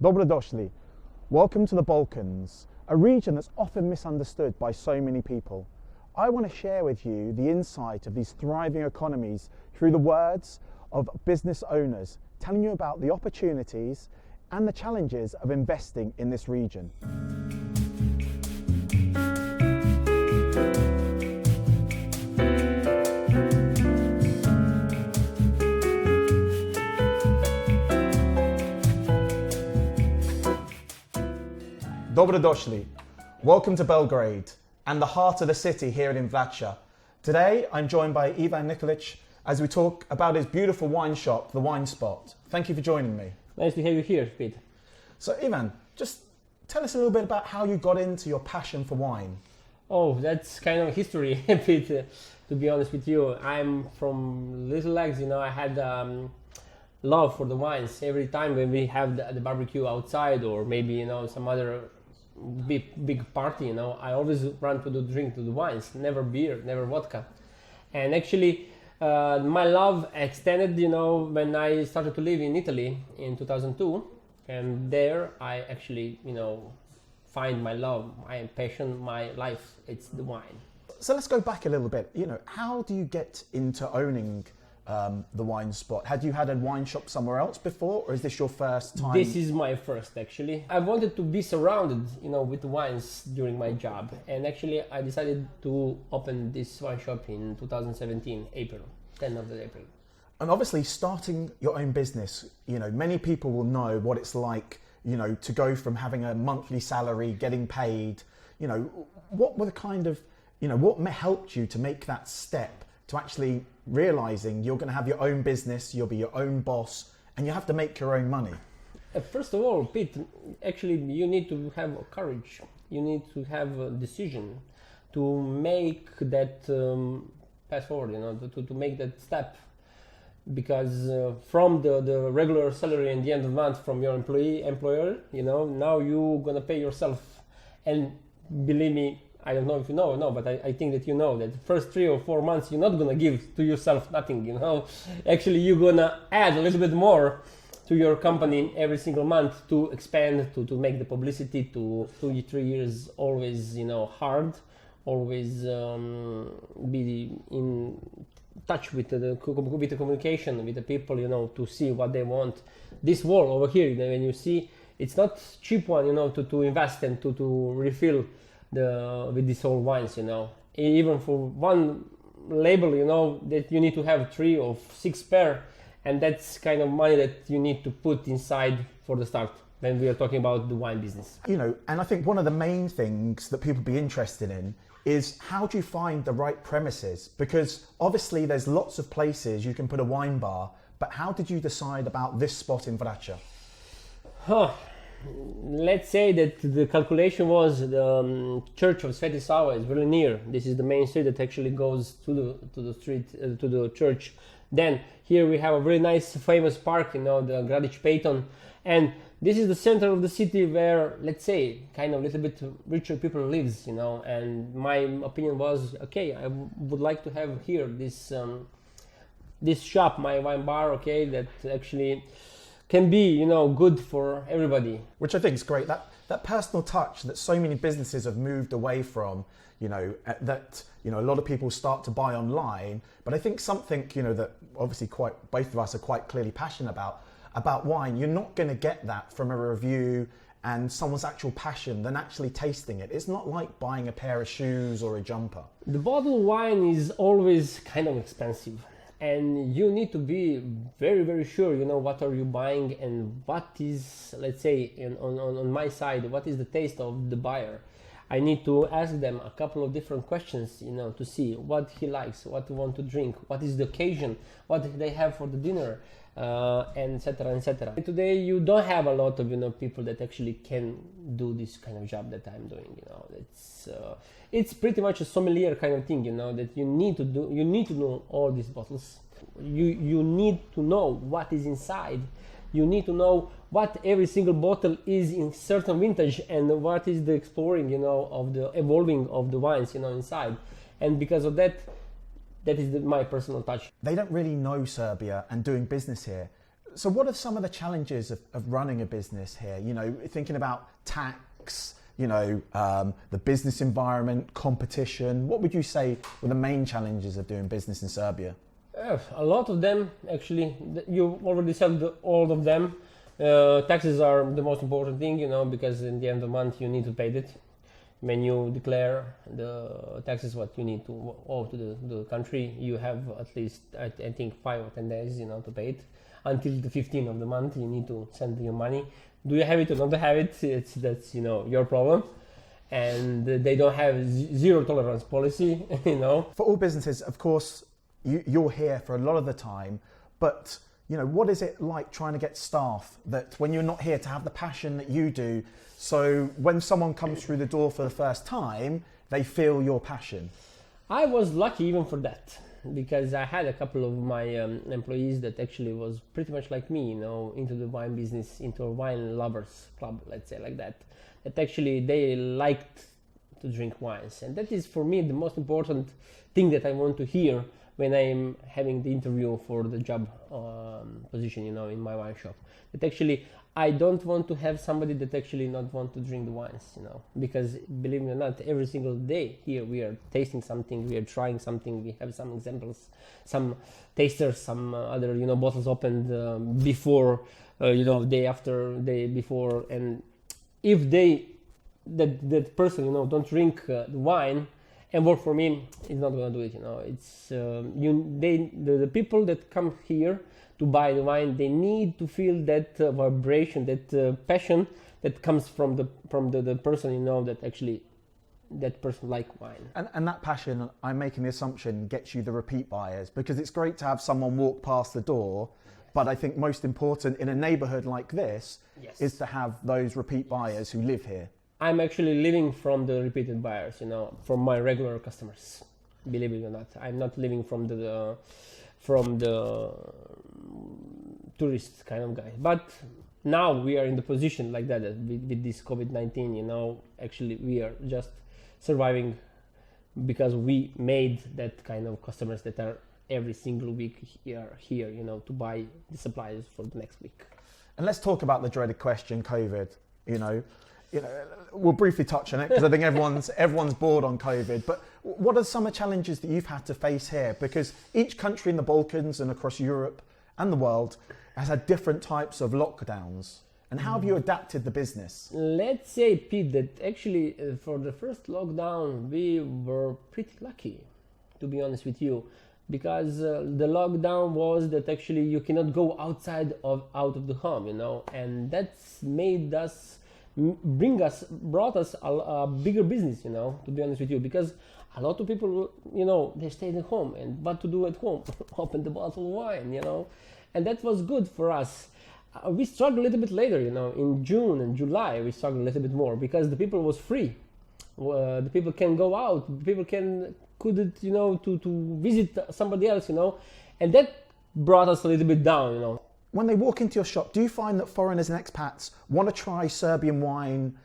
Dobrodošli. Welcome to the Balkans, a region that's often misunderstood by so many people. I want to share with you the insight of these thriving economies through the words of business owners, telling you about the opportunities and the challenges of investing in this region. Dobrodošli. Welcome to Belgrade and the heart of the city here in Invraća. Today I'm joined by Ivan Nikolic as we talk about his beautiful wine shop, The Wine Spot. Thank you for joining me. Nice to have you here, Pete. So Ivan, just tell us a little bit about how you got into your passion for wine. Oh, that's kind of history, Pete, to be honest with you. I'm from little legs, I had love for the wines. Every time when we have the barbecue outside or maybe, some other big party, I always run to drink the wines, never beer, never vodka. And actually, my love extended, when I started to live in Italy in 2002. And there I actually, find my love, my passion, my life, it's the wine. So let's go back a little bit. How do you get into owning The Wine Spot? Had you had a wine shop somewhere else before, or is this your first time? This is my first, actually. I wanted to be surrounded, with wines during my job. And actually, I decided to open this wine shop in 2017, April, 10th of April. And obviously, starting your own business, many people will know what it's like, to go from having a monthly salary, getting paid. What were the kind of, what helped you to make that step to actually realizing you're going to have your own business, you'll be your own boss, and you have to make your own money? First of all, Pete, actually you need to have courage. You need to have a decision to make that pass forward, to make that step. Because from the regular salary at the end of the month from your employer, now you're going to pay yourself. And believe me, I don't know if you know or no, but I think that that the first 3 or 4 months you're not gonna give to yourself nothing, Actually, you're gonna add a little bit more to your company every single month to expand, to make the publicity, to 2 3 years always, hard, always be in touch with the communication with the people, to see what they want. This wall over here, when you see, it's not cheap one, to invest and to refill with these old wines, even for one label, that you need to have 3 or 6 pair, and that's kind of money that you need to put inside for the start when we are talking about the wine business. And I think one of the main things that people be interested in is how do you find the right premises? Because obviously there's lots of places you can put a wine bar, but how did you decide about this spot in Vraća? Let's say that the calculation was the church of Sveti Sava is really near. This is the main street that actually goes to the street, to the church. Then here we have a very nice famous park, the Gradić Pejton. And this is the center of the city where, let's say, kind of a little bit richer people lives, And my opinion was, okay, I would like to have here this shop, my wine bar, okay, that actually can be, good for everybody. Which I think is great. That personal touch that so many businesses have moved away from, that, a lot of people start to buy online. But I think something, that obviously both of us are quite clearly passionate about wine. You're not going to get that from a review and someone's actual passion than actually tasting it. It's not like buying a pair of shoes or a jumper. The bottled wine is always kind of expensive. And you need to be very, very sure, what are you buying and what is, let's say, on my side, what is the taste of the buyer. I need to ask them a couple of different questions, to see what he likes, what he wants to drink, what is the occasion, what they have for the dinner, and etc., etc. Today, you don't have a lot of, people that actually can do this kind of job that I'm doing, It's pretty much a sommelier kind of thing, that you need to do. You need to know all these bottles. You need to know what is inside. You need to know what every single bottle is in certain vintage and what is the exploring, of the evolving of the wines, inside. And because of that, that is my personal touch. They don't really know Serbia and doing business here. So what are some of the challenges of running a business here? You know, thinking about tax, you know, the business environment, competition. What would you say were the main challenges of doing business in Serbia? A lot of them, actually. You already said all of them. Taxes are the most important thing, you know, because in the end of the month you need to pay it. When you declare the taxes, what you need to owe to the country, you have at least, I think, 5 or 10 days, you know, to pay it. Until the 15th of the month, you need to send your money. Do you have it or not have it? That's, you know, your problem. And they don't have zero tolerance policy, you know. For all businesses, of course, you're here for a lot of the time, but you know, what is it like trying to get staff that when you're not here to have the passion that you do, so when someone comes through the door for the first time, they feel your passion? I was lucky even for that, because I had a couple of my employees that actually was pretty much like me, you know, into the wine business, into a wine lovers club, let's say like that, that actually they liked to drink wines. And that is for me the most important thing that I want to hear when I'm having the interview for the job position, you know, in my wine shop. That actually I don't want to have somebody that actually not want to drink the wines, you know, because believe me or not, every single day here we are tasting something, we are trying something, we have some examples, some tasters, some other, you know, bottles opened before, you know, day after, day before, and if that person, you know, don't drink the wine and work for me, it's not gonna do it, you know. It's the people that come here to buy the wine, they need to feel that vibration, that passion that comes from the person, you know, that actually that person like wine. And that passion, I'm making the assumption, gets you the repeat buyers, because it's great to have someone walk past the door, but I think most important in a neighborhood like this is to have those repeat buyers who live here. I'm actually living from the repeated buyers, you know, from my regular customers. Believe it or not, I'm not living from the tourist kind of guy. But now we are in the position like that with this COVID-19, you know, actually we are just surviving because we made that kind of customers that are every single week here, you know, to buy the supplies for the next week. And let's talk about the dreaded question, COVID, you know, we'll briefly touch on it because I think everyone's bored on COVID. But what are some of the challenges that you've had to face here? Because each country in the Balkans and across Europe and the world has had different types of lockdowns. And how have you adapted the business? Let's say, Pete, that actually for the first lockdown, we were pretty lucky, to be honest with you, because the lockdown was that actually you cannot go out of the home, you know, and that's made us brought us a bigger business, you know, to be honest with you, because a lot of people, you know, they stayed at home, and what to do at home? Open the bottle of wine, you know, and that was good for us. We struggled a little bit later, you know, in June and July we struggled a little bit more because the people was free. The people can go out, the people couldn't, you know, to visit somebody else, you know, and that brought us a little bit down, you know. When they walk into your shop, do you find that foreigners and expats want to try Serbian wine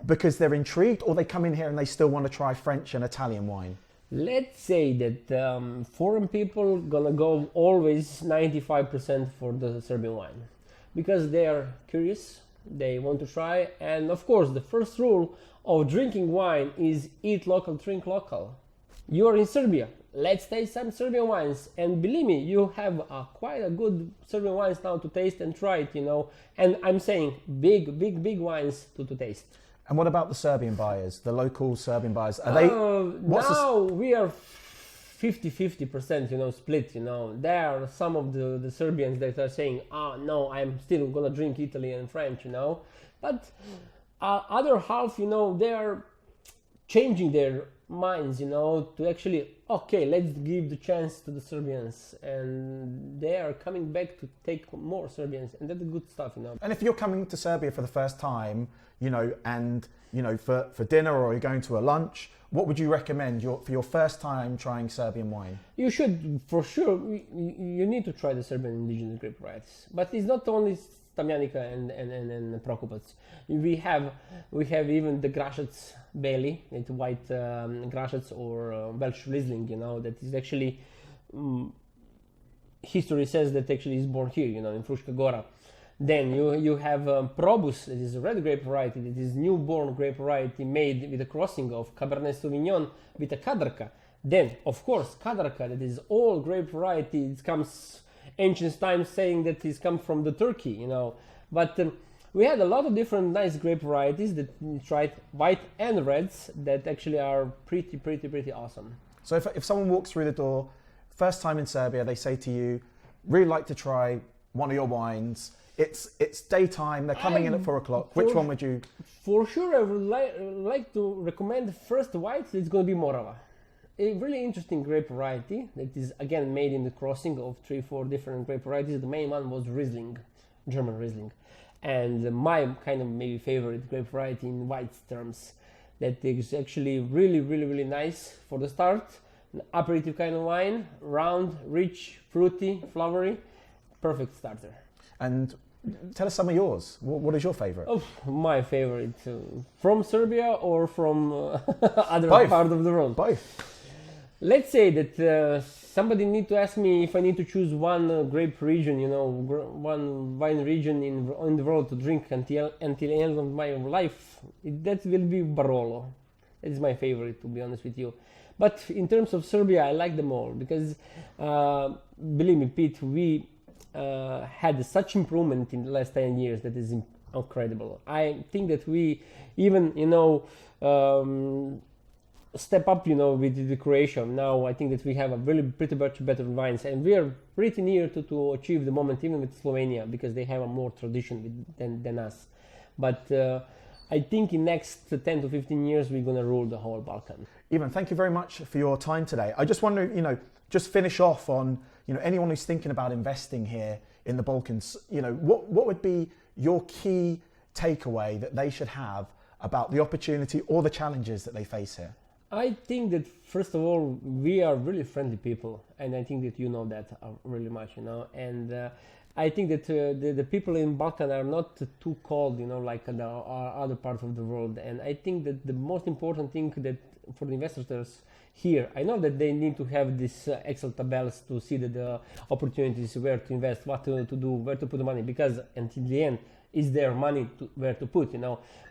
because they're intrigued, or they come in here and they still want to try French and Italian wine? Let's say that foreign people gonna go always 95% for the Serbian wine because they are curious, they want to try, and of course the first rule of drinking wine is eat local, drink local. You are in Serbia. Let's taste some Serbian wines, and believe me, you have quite a good Serbian wines now to taste and try it, you know. And I'm saying big wines to taste. And what about the Serbian buyers, the local Serbian buyers? Are they? We are 50-50%, you know, split. You know, there are some of the Serbians that are saying, no, I'm still gonna drink Italy and French, you know. But other half, you know, they are changing their minds, you know, to actually, okay, let's give the chance to the Serbians, and they are coming back to take more Serbians, and that's good stuff, you know. And if you're coming to Serbia for the first time, you know, and you know, for dinner, or you're going to a lunch, what would you recommend for your first time trying Serbian wine? You should, for sure, you need to try the Serbian indigenous grape varieties, but it's not only Tamjanika and Prokupac. We have even the Grašac Beli, it's white Grašac or Welsh Riesling, you know, that is actually history says that actually is born here, in Fruška Gora. Then you have Probus, that is a red grape variety, that is newborn grape variety made with a crossing of Cabernet Sauvignon with a Kadarka. Then, of course, Kadarka, that is all grape variety. It comes ancient times saying that it's come from the Turkey, But we had a lot of different nice grape varieties that tried white and reds that actually are pretty awesome. So if someone walks through the door, first time in Serbia, they say to you, really like to try one of your wines. It's daytime, they're coming in at 4 o'clock. Which one would you? For sure, I would like to recommend the first white. It's going to be Morava. A really interesting grape variety that is again made in the crossing of 3-4 different grape varieties. The main one was Riesling, German Riesling. And my kind of maybe favorite grape variety in white terms that is actually really nice for the start. An aperitif kind of wine, round, rich, fruity, flowery, perfect starter. And tell us some of yours. What is your favorite? Oh, my favorite from Serbia or from other Both. part of the world? Both. Let's say that somebody need to ask me if I need to choose one grape region, one wine region in the world to drink until the end of my life. That will be Barolo. That is my favorite, to be honest with you. But in terms of Serbia, I like them all because, believe me, Pete, we had such improvement in the last 10 years that is incredible. I think that we even, step up, with the Croatia. Now I think that we have a really pretty much better wines, and we are pretty near to achieve the moment even with Slovenia because they have a more tradition than us. But I think in next 10 to 15 years we're going to rule the whole Balkan. Ivan, thank you very much for your time today. I just wonder, just finish off on, anyone who's thinking about investing here in the Balkans, what would be your key takeaway that they should have about the opportunity or the challenges that they face here? I think that first of all, we are really friendly people, and I think that you know that really much, and I think that the people in Balkan are not too cold, like the other parts of the world, and I think that the most important thing that for the investors here, I know that they need to have these Excel tables to see the opportunities, where to invest, what to do, where to put the money, because until the end, is their money where to put,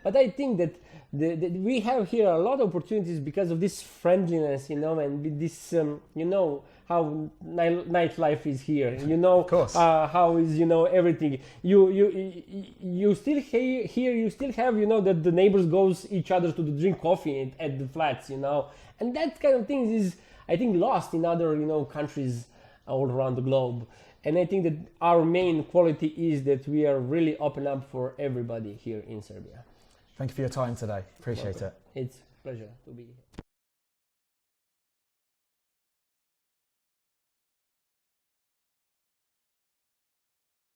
But I think that we have here a lot of opportunities because of this friendliness, and with this, how nightlife is here, Of course. how is, everything. You still here, you still have, that the neighbors goes each other to drink coffee at the flats, and that kind of things is, I think, lost in other, countries all around the globe. And I think that our main quality is that we are really open up for everybody here in Serbia. Thank you for your time today. Appreciate it. It's a pleasure to be here.